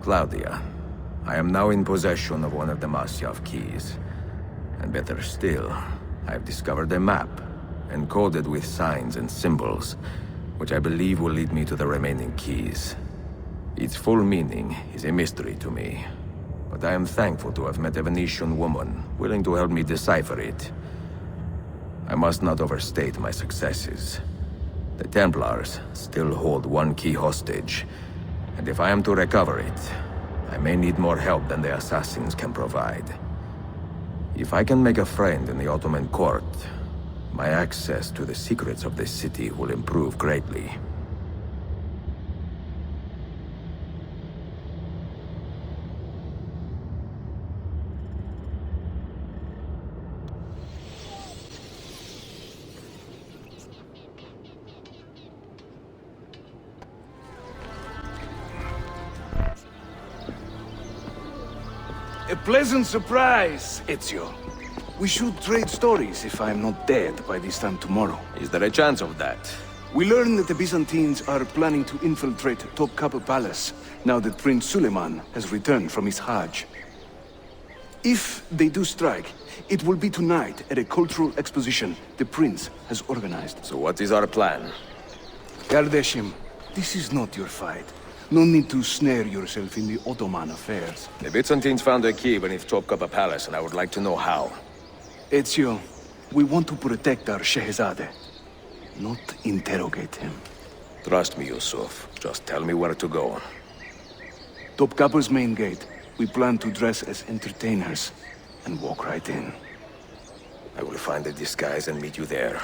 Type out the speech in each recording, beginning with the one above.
Claudia, I am now in possession of one of the Masyav keys. And better still, I have discovered a map, encoded with signs and symbols, which I believe will lead me to the remaining keys. Its full meaning is a mystery to me, but I am thankful to have met a Venetian woman willing to help me decipher it. I must not overstate my successes. The Templars still hold one key hostage, and if I am to recover it, I may need more help than the assassins can provide. If I can make a friend in the Ottoman court, my access to the secrets of this city will improve greatly. A pleasant surprise, Ezio. We should trade stories if I am not dead by this time tomorrow. Is there a chance of that? We learn that the Byzantines are planning to infiltrate Topkapi Palace, now that Prince Suleiman has returned from his Hajj. If they do strike, it will be tonight at a cultural exposition the prince has organized. So what is our plan? Kardashim, this is not your fight. No need to snare yourself in the Ottoman affairs. The Byzantines found a key beneath Topkapi Palace, and I would like to know how. Ezio, we want to protect our Shehzade, not interrogate him. Trust me, Yusuf. Just tell me where to go. Topkapi's main gate. We plan to dress as entertainers and walk right in. I will find a disguise and meet you there.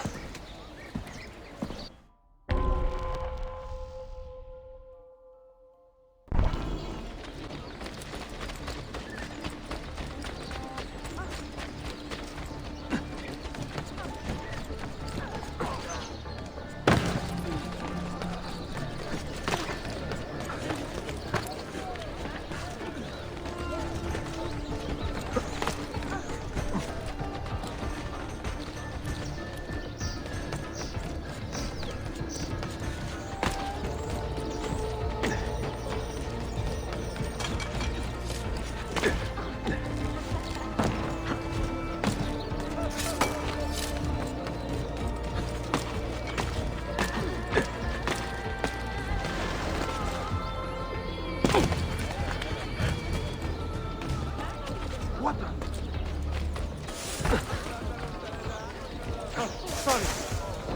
Sorry,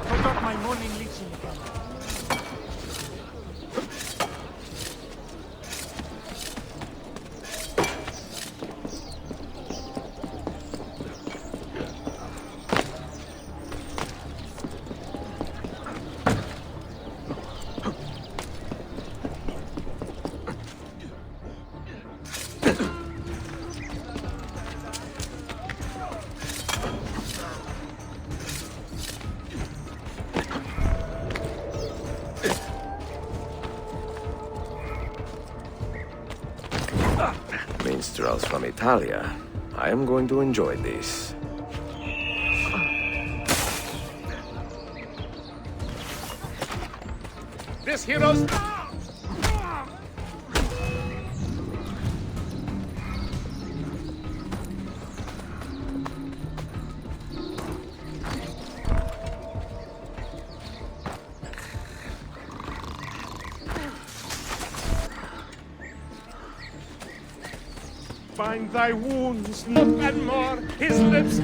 forgot my morning leeching again. Minstrels from Italia. I am going to enjoy this. This hero's... Find thy wounds, look and more, his lips...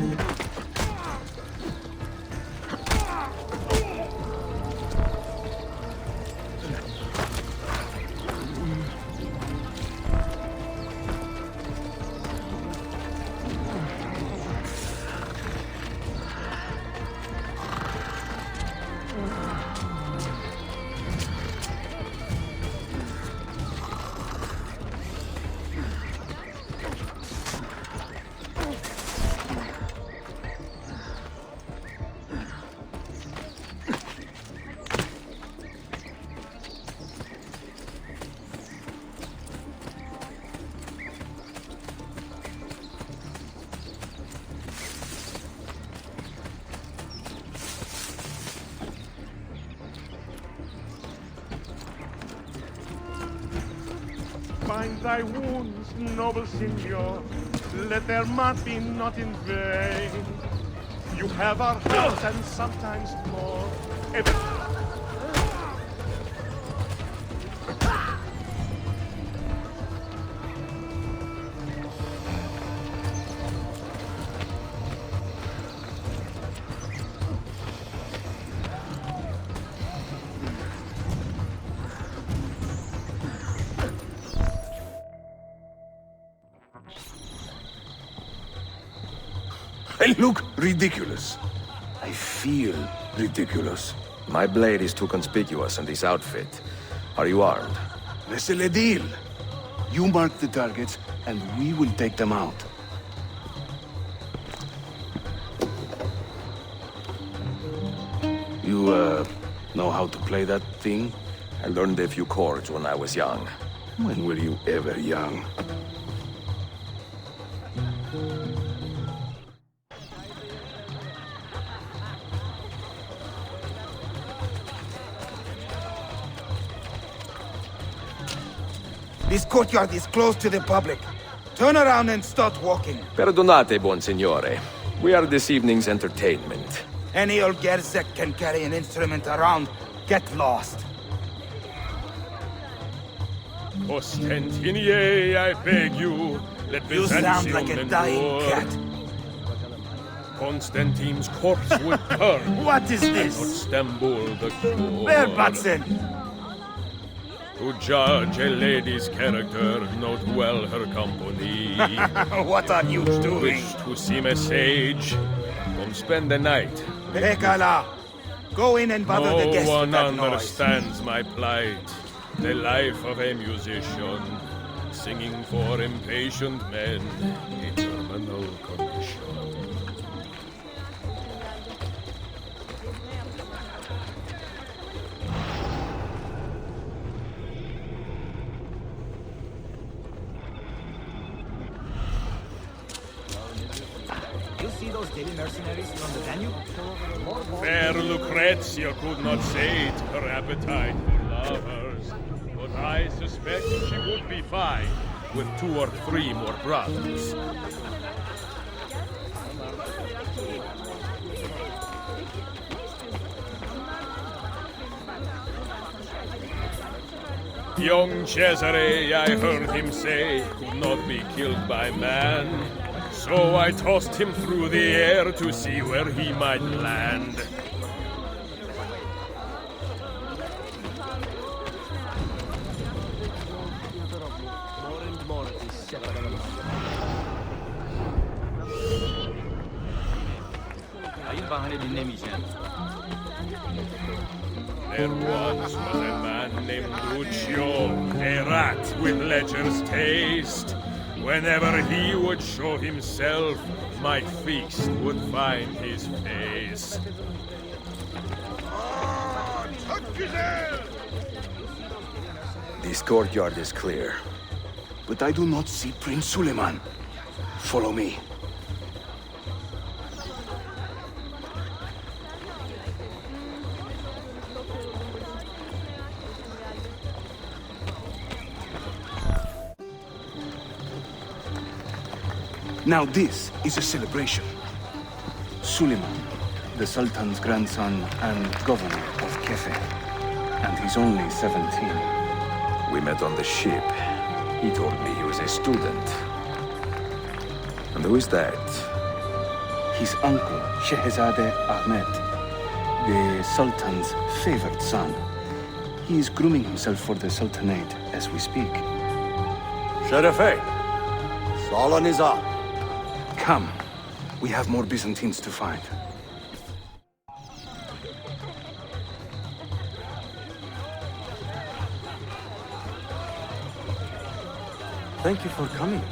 bind thy wounds, noble signor. Let their mark be not in vain. You have our help and sometimes more. I look ridiculous. I feel ridiculous. My blade is too conspicuous in this outfit. Are you armed? C'est le deal. You mark the targets, and we will take them out. You, know how to play that thing? I learned a few chords when I was young. When were you ever young? This courtyard is closed to the public. Turn around and start walking. Perdonate, buon signore. We are this evening's entertainment. Any old Gerzek can carry an instrument around. Get lost. Ostentinier, I beg you. Let You sound like a dying cat. Constantine's corpse would burn. What is Not this? Stambul the cure. Verbatzen! To judge a lady's character, note well her company. What are you doing? Wish to seem a sage, come spend the night. Pekala! Go in and bother the No guests with one that noise. understands my plight. The life of a musician, singing for impatient men, a terminal condition. You see those daily mercenaries from the Danube? Fair Lucrezia could not sate her appetite for lovers, but I suspect she would be fine with 2 or 3 more brothers. Young Cesare, I heard him say, could not be killed by man. So I tossed him through the air to see where he might land. There once was a man named Lucio, a rat with lecher's taste. Whenever he would show himself, my feast would find his face. This courtyard is clear. But I do not see Prince Suleiman. Follow me. Now this is a celebration. Suleiman, the Sultan's grandson and governor of Kefe. And he's only 17. We met on the ship. He told me he was a student. And who is that? His uncle, Shehzade Ahmed, the Sultan's favored son. He is grooming himself for the Sultanate as we speak. Sherife, Solon is up. Come. We have more Byzantines to find. Thank you for coming.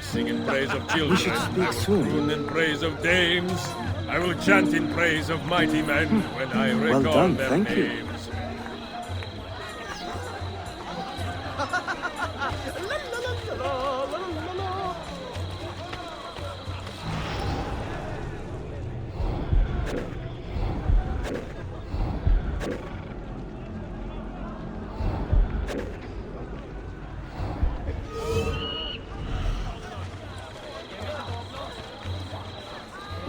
Sing in praise of children, I will croon in praise of dames. I will chant in praise of mighty men when I recall done, their thank you. names.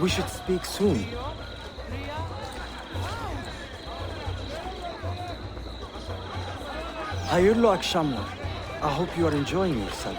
We should speak soon. Hayırlı akşamlar. I hope you are enjoying yourself.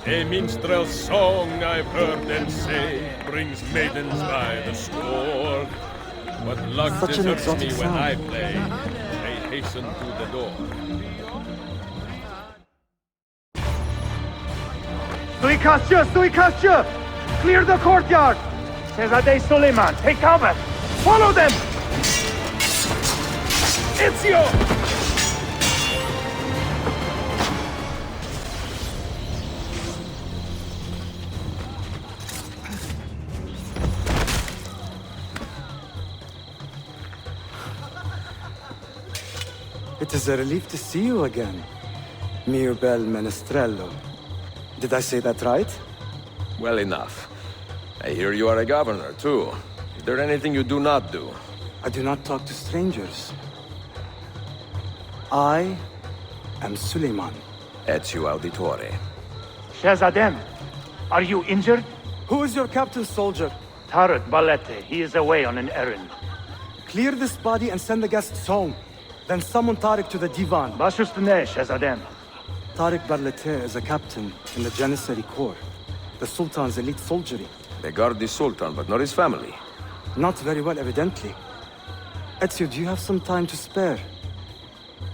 A minstrel's song I've heard them say brings maidens by the score. But luck Such an deserts me exotic when sound. I play. They hasten to the door. Suikastçı! Clear the courtyard! Şehzade Suleiman, take cover! Follow them! Ezio! It is a relief to see you again, mio bel menestrello. Did I say that right? Well enough. I hear you are a governor, too. Is there anything you do not do? I do not talk to strangers. I am Suleiman. Ezio Auditore. Shahzadem, are you injured? Who is your captain, soldier? Tarek Balete, he is away on an errand. Clear this body and send the guests home. Then summon Tariq to the divan. Baş üstüne Shahzadem. Tariq Barlete is a captain in the Janissary Corps, the Sultan's elite soldiery. They guard the Sultan, but not his family. Not very well, evidently. Ezio, do you have some time to spare?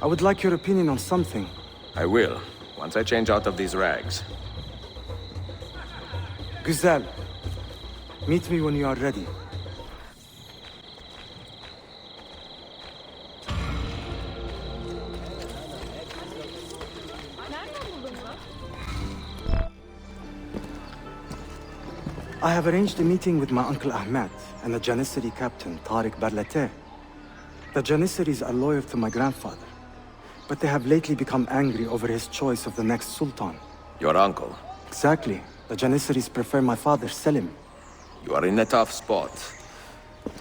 I would like your opinion on something. I will, once I change out of these rags. Güzel. Meet me when you are ready. I have arranged a meeting with my uncle Ahmed and the Janissary captain, Tariq Barlete. The Janissaries are loyal to my grandfather, but they have lately become angry over his choice of the next sultan. Your uncle. Exactly. The Janissaries prefer my father, Selim. You are in a tough spot.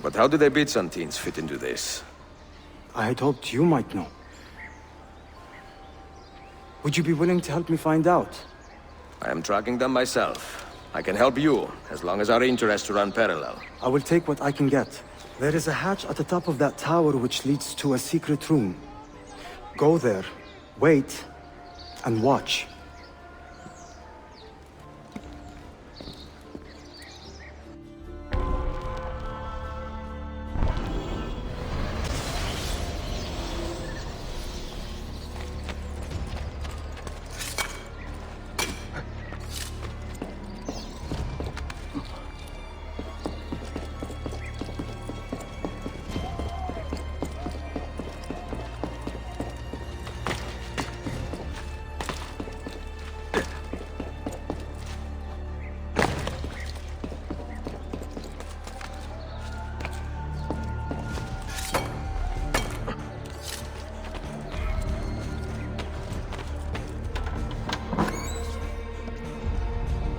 But how do the Byzantines fit into this? I had hoped you might know. Would you be willing to help me find out? I am tracking them myself. I can help you, as long as our interests run parallel. I will take what I can get. There is a hatch at the top of that tower which leads to a secret room. Go there, wait, and watch.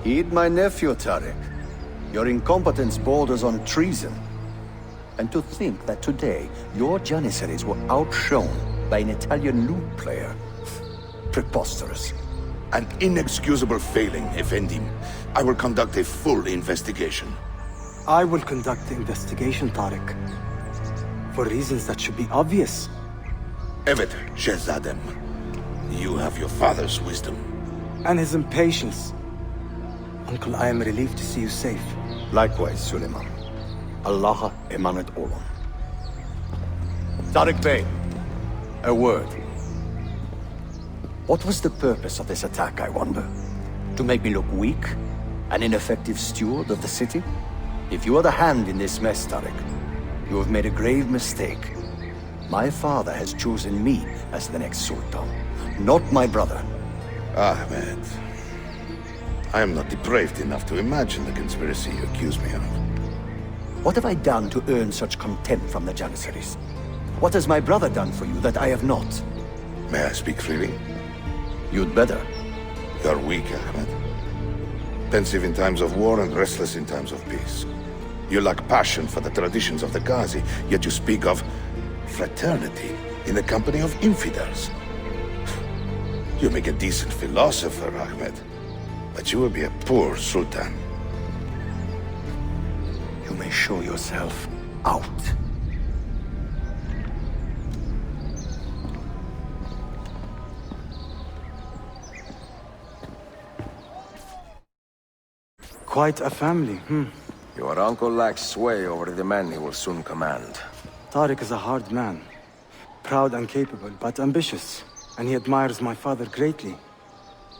Heed my nephew, Tariq. Your incompetence borders on treason. And to think that today, your Janissaries were outshone by an Italian lute player. Preposterous. An inexcusable failing, Effendim. I will conduct a full investigation. I will conduct the investigation, Tariq. For reasons that should be obvious. Evet, Shehzadem. You have your father's wisdom. And his impatience. Uncle, I am relieved to see you safe. Likewise, Suleiman. Allah emanet olun. Tariq Bey, a word. What was the purpose of this attack, I wonder? To make me look weak? An ineffective steward of the city? If you are the hand in this mess, Tariq, you have made a grave mistake. My father has chosen me as the next Sultan, not my brother. Ahmed, I am not depraved enough to imagine the conspiracy you accuse me of. What have I done to earn such contempt from the Janissaries? What has my brother done for you that I have not? May I speak freely? You'd better. You are weak, Ahmed. Pensive in times of war and restless in times of peace. You lack passion for the traditions of the Ghazi, yet you speak of fraternity in the company of infidels. You make a decent philosopher, Ahmed, but you will be a poor sultan. You may show yourself out. Quite a family, Your uncle lacks sway over the men he will soon command. Tariq is a hard man. Proud and capable, but ambitious. And he admires my father greatly.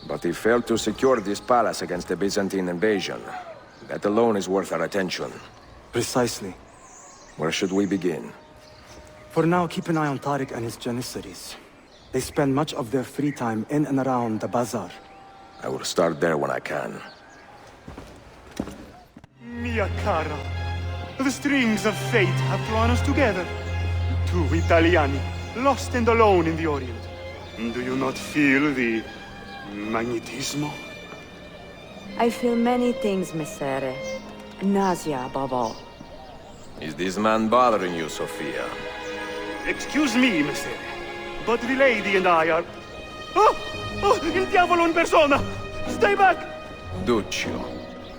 But he failed to secure this palace against the Byzantine invasion. That alone is worth our attention. Precisely. Where should we begin? For now, keep an eye on Tariq and his Janissaries. They spend much of their free time in and around the bazaar. I will start there when I can. Mia cara, the strings of fate have drawn us together. Two Italiani, lost and alone in the Orient. Do you not feel the magnetismo? I feel many things, Messere. Nausea above all. Is this man bothering you, Sophia? Excuse me, Messere, but the lady and I are... Oh! Oh, il diavolo in persona! Stay back! Duccio,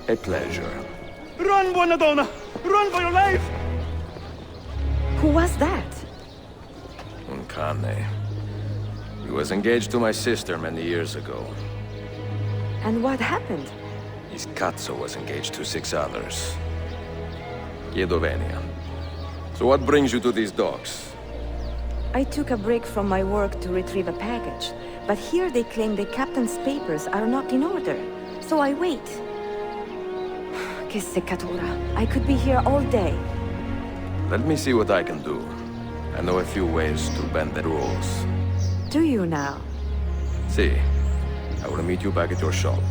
a pleasure. Run, buona donna! Run for your life! Who was that? Un cane. He was engaged to my sister many years ago. And what happened? His Cazzo was engaged to 6 others. Chiedo venia. So what brings you to these docks? I took a break from my work to retrieve a package, but here they claim the captain's papers are not in order. So I wait. Che seccatura. I could be here all day. Let me see what I can do. I know a few ways to bend the rules. Do you now? See, I will meet you back at your shop.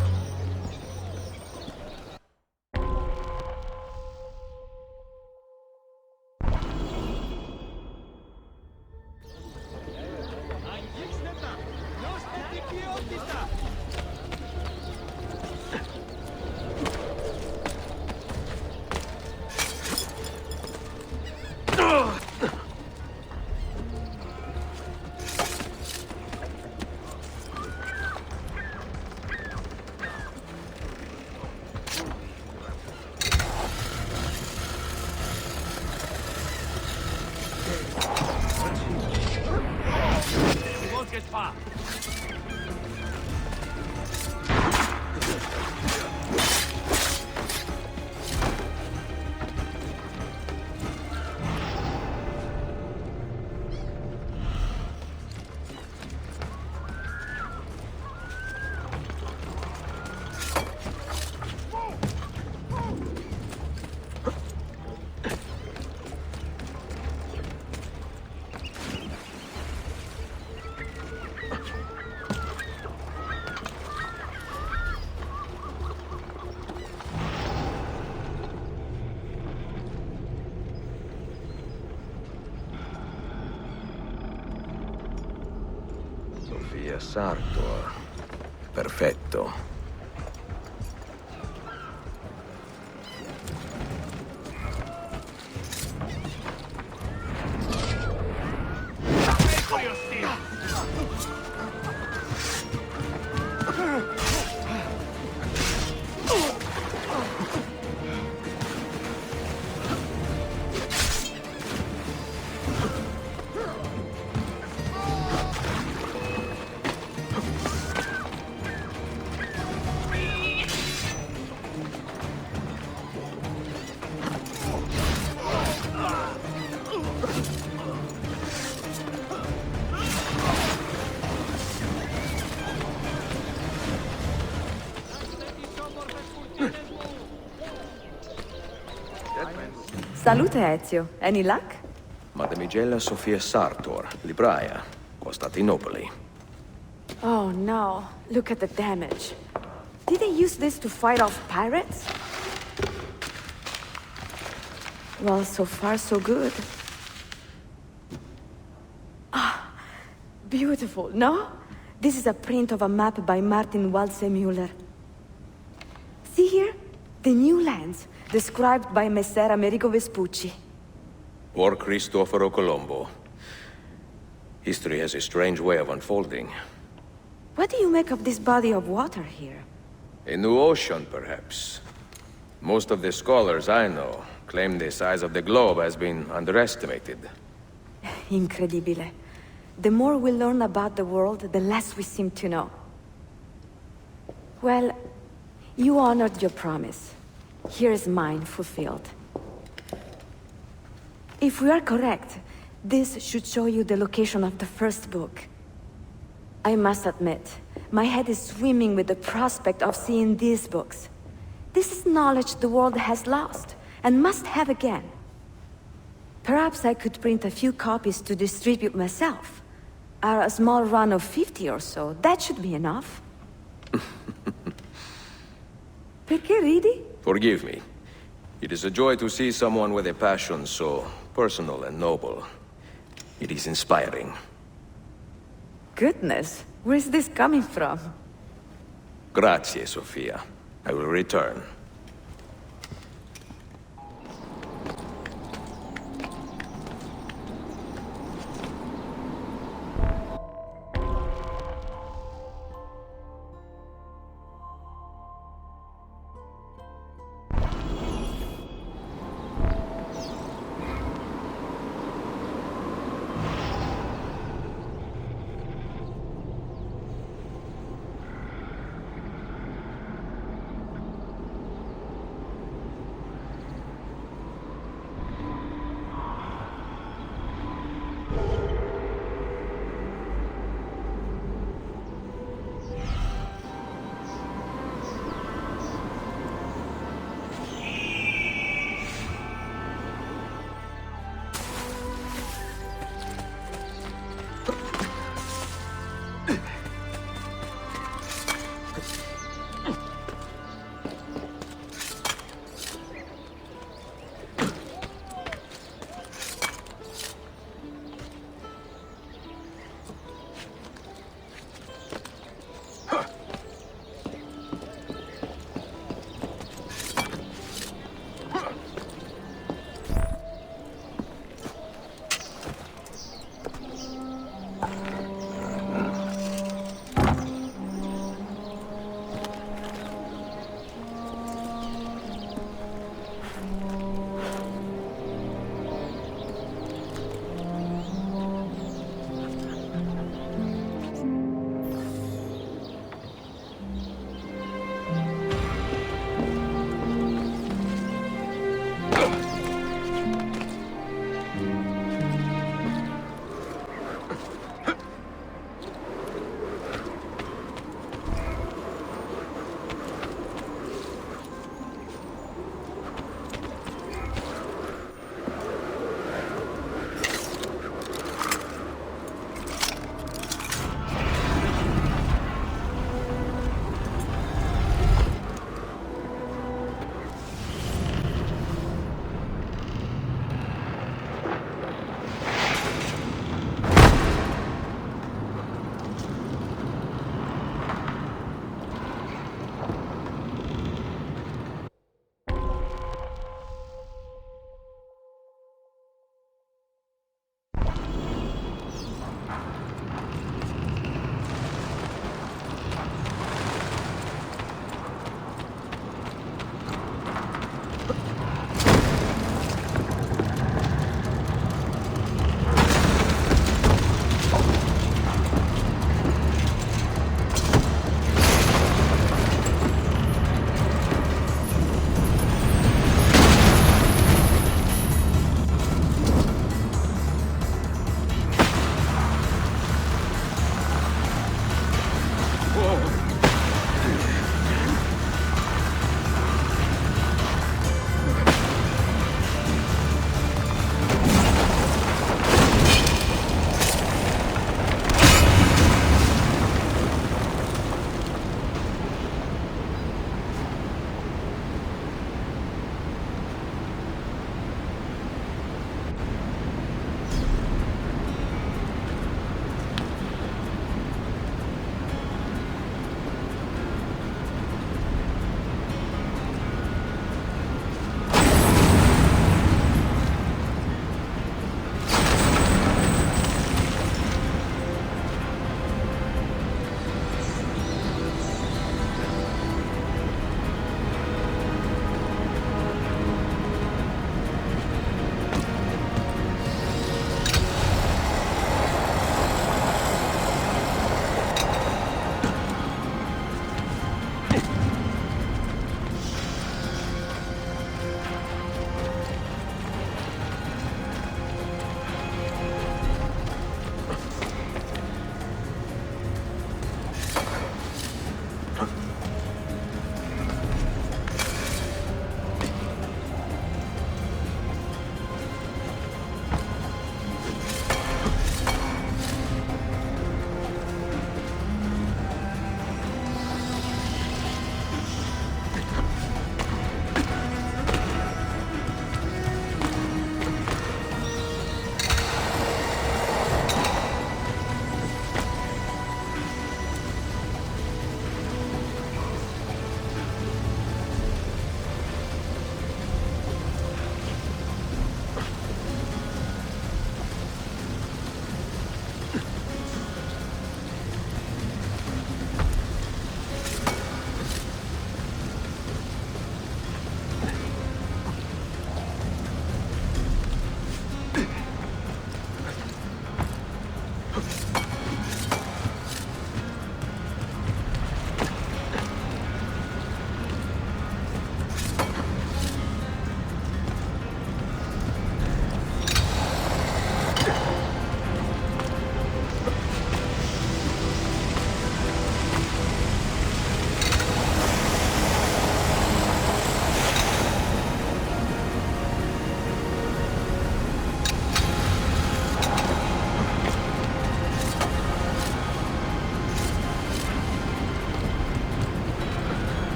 Sofia Sartor. Perfetto. Salute, Ezio. Any luck? Mademoiselle Sophia Sartor, Libraia, Costantinopoli. Oh no, look at the damage. Did they use this to fight off pirates? Well, so far so good. Ah, beautiful, no? This is a print of a map by Martin Waldseemüller. See here? The new lands, described by Messer Amerigo Vespucci. Or Cristoforo Colombo. History has a strange way of unfolding. What do you make of this body of water here? A new ocean, perhaps. Most of the scholars I know claim the size of the globe has been underestimated. Incredibile. The more we learn about the world, the less we seem to know. Well, you honored your promise. Here is mine fulfilled. If we are correct, this should show you the location of the first book. I must admit, my head is swimming with the prospect of seeing these books. This is knowledge the world has lost, and must have again. Perhaps I could print a few copies to distribute myself. A small run of 50 or so, that should be enough. Perché ridi? Forgive me. It is a joy to see someone with a passion so personal and noble. It is inspiring. Goodness, where's this coming from? Grazie, Sophia. I will return.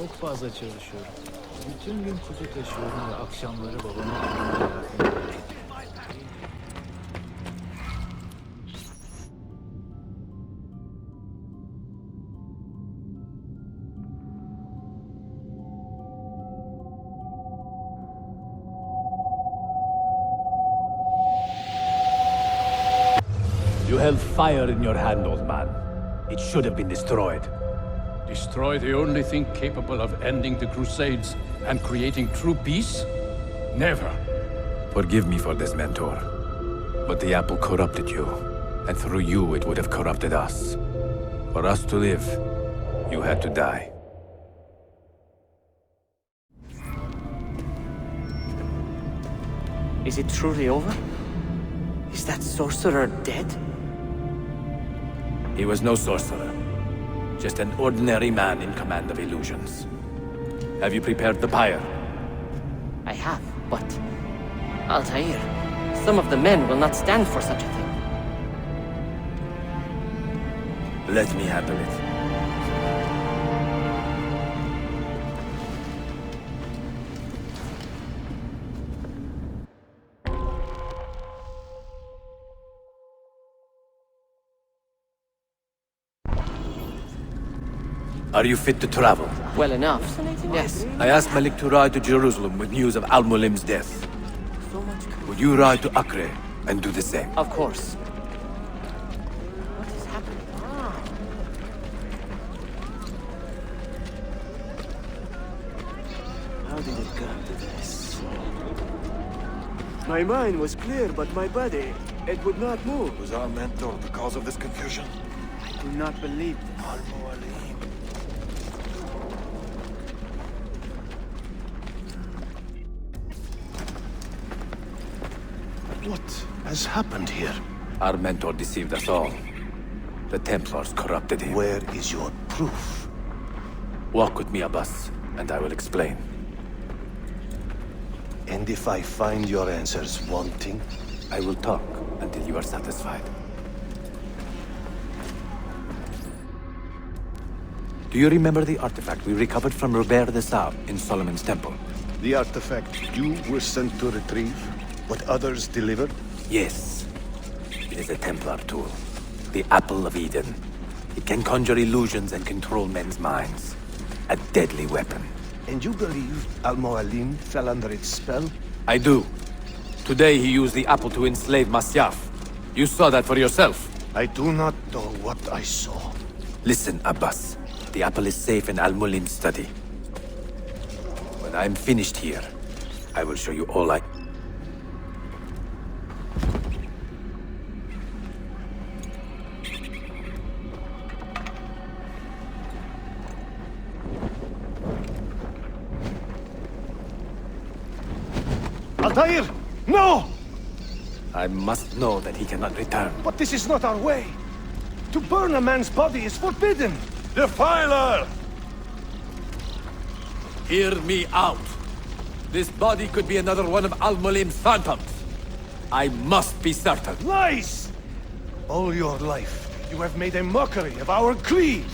Çok fazla çalışıyorum. Bütün gün kutu taşıyorum ve akşamları babama yardım ediyorum. You held fire in your hand, old man. It should have been destroyed. Destroy the only thing capable of ending the Crusades and creating true peace? Never. Forgive me for this, Mentor. But the apple corrupted you, and through you it would have corrupted us. For us to live, you had to die. Is it truly over? Is that sorcerer dead? He was no sorcerer. Just an ordinary man in command of illusions. Have you prepared the pyre? I have, but... Altair, some of the men will not stand for such a thing. Let me handle it. Are you fit to travel? Well enough, yes. I asked Malik to ride to Jerusalem with news of Al-Mualim's death. Would you ride to Acre and do the same? Of course. What is happening? How did it come to this? My mind was clear, but my body, it would not move. Was our mentor the cause of this confusion? I do not believe this. What has happened here? Our mentor deceived us all. The Templars corrupted him. Where is your proof? Walk with me, Abbas, and I will explain. And if I find your answers wanting? I will talk until you are satisfied. Do you remember the artifact we recovered from Robert de Saab in Solomon's temple? The artifact you were sent to retrieve? What others delivered? Yes. It is a Templar tool. The Apple of Eden. It can conjure illusions and control men's minds. A deadly weapon. And you believe Al-Mualim fell under its spell? I do. Today he used the apple to enslave Masyaf. You saw that for yourself. I do not know what I saw. Listen, Abbas. The apple is safe in Al-Mualim's study. When I'm finished here, I will show you all I... Altair! No! I must know that he cannot return. But this is not our way. To burn a man's body is forbidden. Defiler! Hear me out. This body could be another one of Al-Mualim's phantoms. I must be certain. Lies! All your life, you have made a mockery of our creed.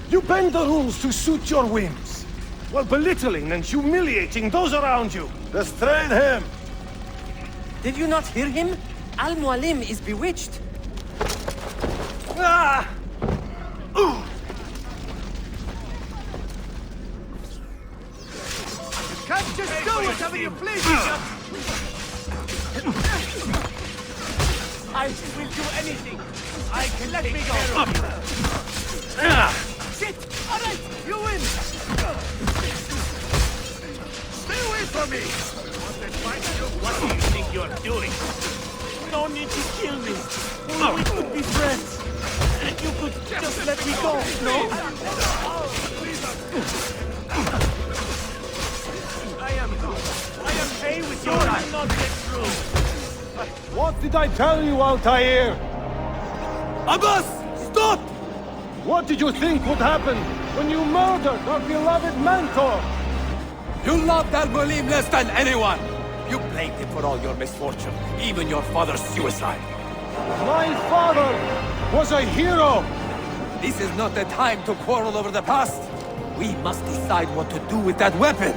You bend the rules to suit your whims, while belittling and humiliating those around you. Restrain him! Did you not hear him? Al-Mualim is bewitched. Ah! Can't just do whatever you please, I will do anything. I can let me go. Shit! All right, you win. Stay away from me. What do you think you're doing? No need to kill me. We could be friends. You could just let me go, no? I am pay with your I'm not get through. What did I tell you, Altair? Abbas! Stop! What did you think would happen when you murdered our beloved mentor? You loved Al-Mualim less than anyone! You blamed him for all your misfortune, even your father's suicide. My father was a hero! This is not the time to quarrel over the past. We must decide what to do with that weapon!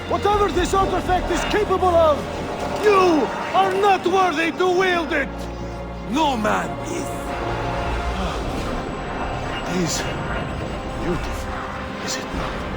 Whatever this artifact is capable of, you are not worthy to wield it! No man is. It is beautiful, is it not?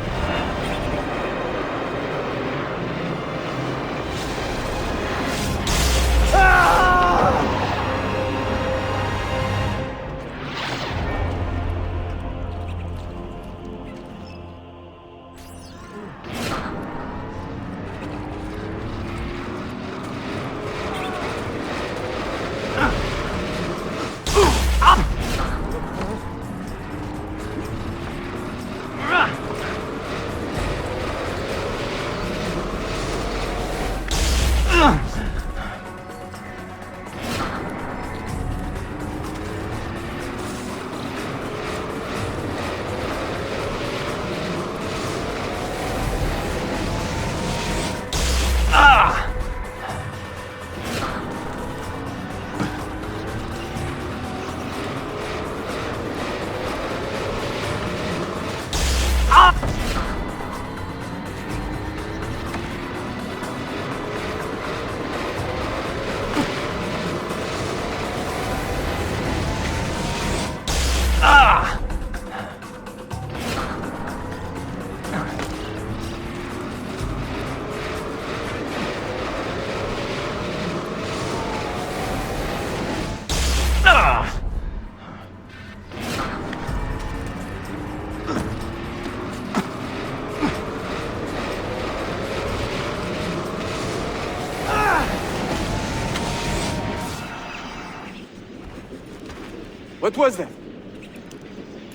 What was that?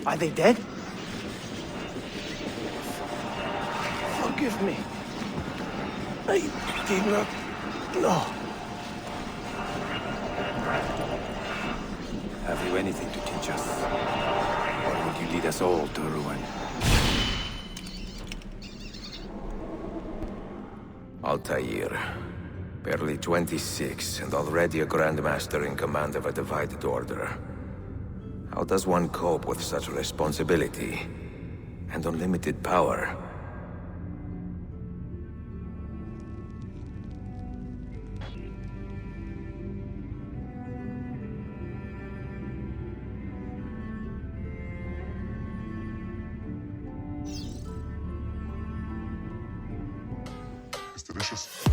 Are they dead? Forgive me. I did not know. Have you anything to teach us? Or would you lead us all to ruin? Altair. Barely 26 and already a Grandmaster in command of a divided order. How does one cope with such responsibility and unlimited power? It's delicious.